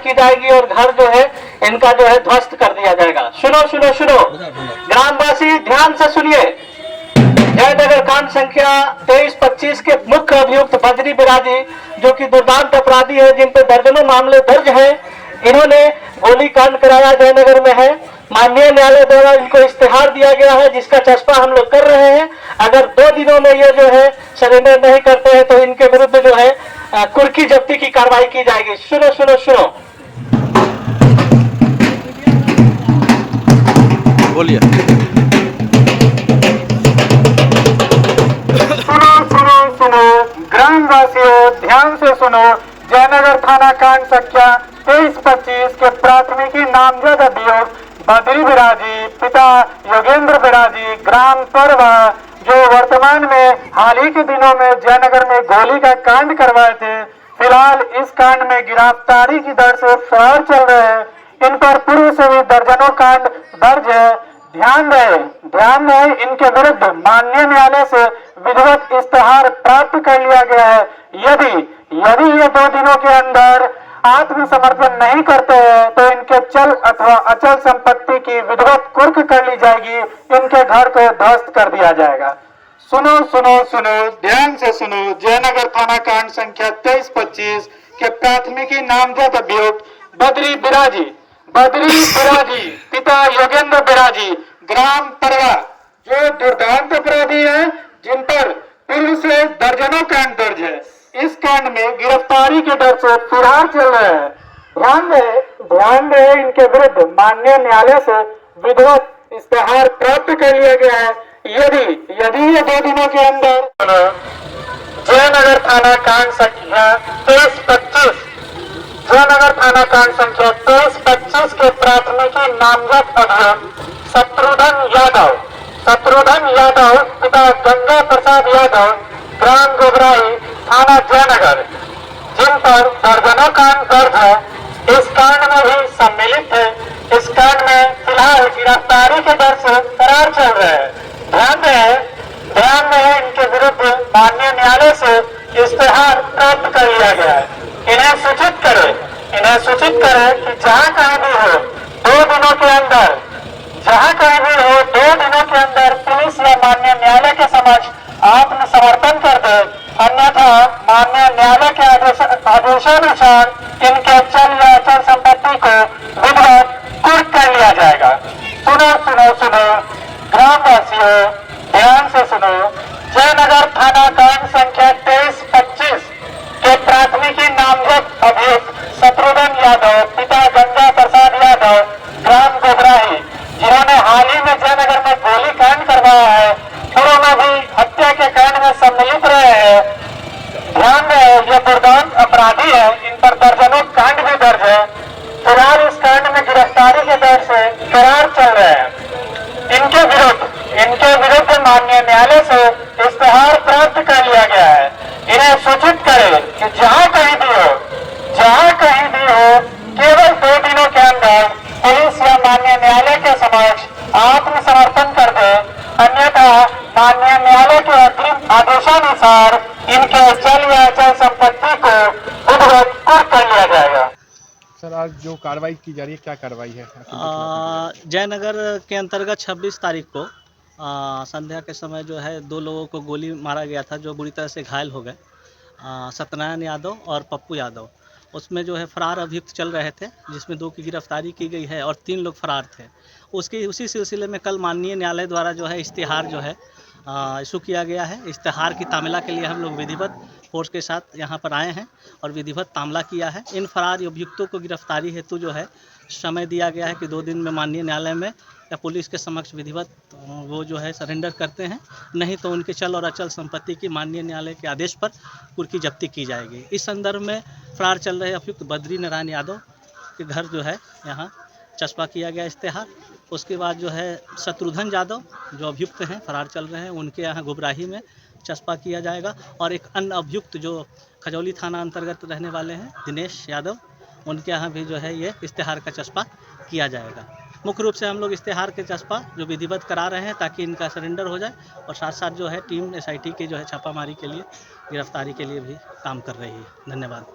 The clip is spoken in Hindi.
की जाएगी और घर जो है इनका जो है ध्वस्त कर दिया जाएगा। सुनो सुनो सुनो ग्रामवासी, ध्यान से सुनिए। जयनगर कांड संख्या 23-25 के मुख्य अभियुक्त बद्री बिराजी, जो कि दुर्दांत अपराधी है, जिन पर दर्जनों मामले दर्ज हैं, इन्होंने गोली कांड कराया जयनगर में है। माननीय न्यायालय द्वारा इनको इस्तेहार दिया गया है, जिसका चस्पा हम लोग कर रहे हैं। अगर 2 दिनों में ये जो है सरेंडर नहीं करते हैं तो इनके विरुद्ध जो है कुर्की जब्ती की कार्रवाई की जाएगी। सुनो सुनो सुनो, बोलिए। सुनो ग्रामवासियों, ध्यान से सुनो। जयनगर थाना कांड संख्या 23-25 के प्राथमिकी नामजद अभियुक्त बद्री बिराजी, पिता योगेंद्र बिराजी, ग्राम परवा, जो वर्तमान में हाल ही के दिनों में जयनगर में गोली का कांड करवाए थे, फिलहाल इस कांड में गिरफ्तारी की दर से फरार चल रहे हैं। इन पर पूर्व से भी दर्जनों कांड दर्ज है। ध्यान रहे, इनके विरुद्ध माननीय न्यायालय से विधिवत इस्तेहार प्राप्त कर लिया गया है। यदि ये 2 दिनों के अंदर आत्मसमर्पण नहीं करते हैं तो इनके चल अथवा अचल संपत्ति की विधिवत कुर्क कर ली जाएगी, इनके घर को ध्वस्त कर दिया जाएगा। सुनो सुनो सुनो, ध्यान से सुनो। जयनगर थाना कांड संख्या 23-25 के प्राथमिकी नामजद अभियुक्त बद्री बिराजी, पिता योगेंद्र बिराजी, ग्राम परवा, जो दुर्दांत अपराधी हैं, जिन पर पूर्व से दर्जनों कांड दर्ज है, इस कांड में गिरफ्तारी के डर से फरार चल रहे हैं। ध्यान रहे, इनके विरुद्ध माननीय न्यायालय से विधिवत इस्तेहार प्राप्त कर लिया गया है। यदि ये 2 दिनों के अंदर जयनगर थाना कांड संख्या 23-25 के प्राथमिकी नामजद अभियुक्त शत्रुघ्न यादव, पिता गंगा प्रसाद यादव, ग्राम गोबराही, थाना जयनगर, जिन पर दर्जनों कांड दर्ज है, इस कांड में भी सम्मिलित है। इस कांड में फिलहाल गिरफ्तारी के डर से फरार चल रहे हैं। ध्यान रहे, इनके विरुद्ध माननीय न्यायालय से इस्तेहार प्राप्त कर लिया गया है। इन्हें सूचित करे कि जहाँ कहीं भी हो 2 दिनों के अंदर पुलिस या माननीय न्यायालय के समक्ष आत्मसमर्पण कर दे, अन्यथा माननीय न्यायालय के आदेशानुसार इनके चल या अचल संपत्ति को विधिवत कुर्क कर लिया जाएगा। सुनो ग्रामवासियों, ध्यान से सुनो। जयनगर थाना कांड संख्या 23-25 के प्राथमिकी नामजद अभियुक्त शत्रुघ्न यादव, पिता गंगा प्रसाद यादव, ग्राम गोबराही, जिन्होंने हाल ही में जयनगर में गोली कांड करवाया है, पूर्व में भी हत्या के कांड में सम्मिलित रहे हैं। ध्यान रहे, ये दुर्दांत अपराधी है, इन पर दर्जनों कांड भी दर्ज है। फिलहाल इस कांड में गिरफ्तारी के डर से फरार चल रहे हैं। इनके विरुद्ध माननीय न्यायालय से इस्तेहार प्राप्त कर लिया गया है। इन्हें सूचित करें कि जहाँ कहीं भी हो केवल 2 दिनों के अंदर पुलिस या माननीय न्यायालय के समक्ष आत्मसमर्पण कर दे, अन्यथा माननीय न्यायालय के अग्रिम आदेशानुसार इनके चल या अचल संपत्ति को विधिवत कुर्क कर लिया जाएगा। सर, आज जो कार्रवाई की जा रही है, क्या कार्रवाई है? जयनगर के अंतर्गत 26 तारीख को संध्या के समय जो है 2 लोगों को गोली मारा गया था, जो बुरी तरह से घायल हो गए, सत्यनारायण यादव और पप्पू यादव। उसमें जो है फरार अभियुक्त चल रहे थे, जिसमें 2 की गिरफ्तारी की गई है और 3 लोग फरार थे। उसी सिलसिले में कल माननीय न्यायालय द्वारा जो है इश्तिहार जो है इशू किया गया है। इश्तिहार की तामीला के लिए हम लोग विधिवत फोर्स के साथ यहाँ पर आए हैं और विधिवत तामीला किया है। इन फरार अभियुक्तों को गिरफ्तारी हेतु जो है समय दिया गया है कि 2 दिन में माननीय न्यायालय में या पुलिस के समक्ष विधिवत वो जो है सरेंडर करते हैं, नहीं तो उनके चल और अचल संपत्ति की माननीय न्यायालय के आदेश पर कुर्की जब्ती की जाएगी। इस संदर्भ में फरार चल रहे अभियुक्त बद्री नारायण यादव के घर जो है यहाँ चस्पा किया गया इश्तिहार। उसके बाद जो है शत्रुघ्न यादव जो अभियुक्त हैं फरार चल रहे हैं, उनके यहाँ गुबराही में चस्पा किया जाएगा। और एक अन्य अभियुक्त जो खजौली थाना अंतर्गत रहने वाले हैं दिनेश यादव, उनके यहाँ भी जो है ये इश्तिहार का चस्पा किया जाएगा। मुख्य रूप से हम लोग इश्तिहार के चस्पा जो विधिवत करा रहे हैं ताकि इनका सरेंडर हो जाए, और साथ साथ जो है टीम SIT के जो है छापामारी के लिए गिरफ्तारी के लिए भी काम कर रही है। धन्यवाद।